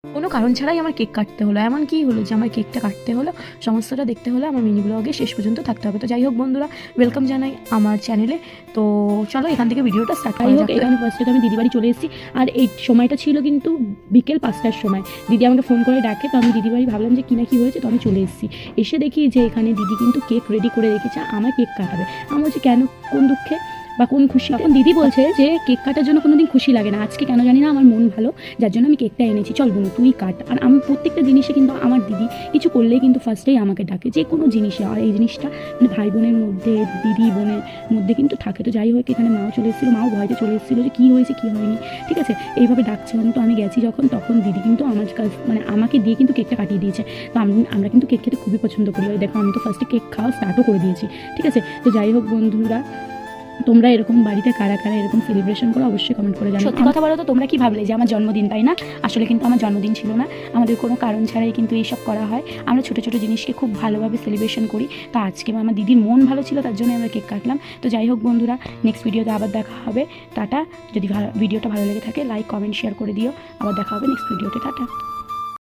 কোনো কারণ ছাড়াই আমার কেক কাটতে হলো। এমন কি হলো যে আমার কেকটা কাটতে হলো? সমস্তটা দেখতে হলে আমার মিনি ব্লগে শেষ পর্যন্ত থাকতে হবে। তো যাই হোক বন্ধুরা, ওয়েলকাম জানাই আমার চ্যানেলে। তো চলো এখান থেকে ভিডিওটা স্টার্ট করা যাক। এখানে ফার্স্টে তো আমি দিদি বাড়ি চলে এসেছি, আর এই সময়টা ছিল কিন্তু বিকেল 5টার সময়। দিদি আমাকে ফোন করে ডাকে, তো আমি দিদি বাড়ি ভাবলাম যে কী না কী হয়েছে, তো আমি চলে এসেছি। এসে দেখি যে এখানে দিদি কিন্তু কেক রেডি করে রেখেছে, আমার কেক কাটাবে। আমি বলছি কেন, কোন দুঃখে বা কোন খুশি? তখন দিদি বলছে যে কেক কাটার জন্য কোনোদিন খুশি লাগে না, আজকে কেন জানি না আমার মন ভালো, যার জন্য আমি কেকটা এনেছি, চল বোন তুই কাট। আর আমি প্রত্যেকটা জিনিসে কিন্তু আমার দিদি কিছু করলেই কিন্তু ফার্স্টেই আমাকে ডাকে, যে কোনো জিনিসে। আর এই জিনিসটা মানে ভাই বোনের মধ্যে, দিদি বোনের মধ্যে কিন্তু থাকে। তো যাই হোক, এখানে মাও চলে এসেছিলো, মাও ভয়তে চলে এসেছিলো যে কী হয়েছে কী হয়নি, ঠিক আছে, এইভাবে ডাকছিলাম। তো আমি গেছি যখন, তখন দিদি কিন্তু আমার কাছে মানে আমাকে দিয়ে কিন্তু কেকটা কাটিয়ে দিয়েছে। তো আমরা কিন্তু কেক খেতে খুবই পছন্দ করি। ওই দেখো, আমি তো ফার্স্টে কেক খাওয়া স্টার্টও করে দিয়েছি, ঠিক আছে। তো যাই হোক বন্ধুরা, তোমরা এরকম বাড়িতে কারা কারা এরকম সেলিব্রেশন করো অবশ্যই কমেন্ট করে জানাও। সত্যি কথা বলো তো, তোমরা কি ভাবলে যে আমার জন্মদিন, তাই না? আসলে কিন্তু আমার জন্মদিন ছিল না, আমাদের কোনো কারণ ছাড়াই কিন্তু এইসব করা হয়। আমরা ছোটো ছোটো জিনিসকে খুব ভালোভাবে সেলিব্রেশন করি। তো আজকে আমার দিদির মন ভালো ছিল, তার জন্য আমরা কেক কাটলাম। তো যাই হোক বন্ধুরা, নেক্সট ভিডিওতে আবার দেখা হবে। টাটা। যদি ভিডিওটা ভালো লেগে থাকে লাইক কমেন্ট শেয়ার করে দিও। আবার দেখা হবে নেক্সট ভিডিওতে। টাটা।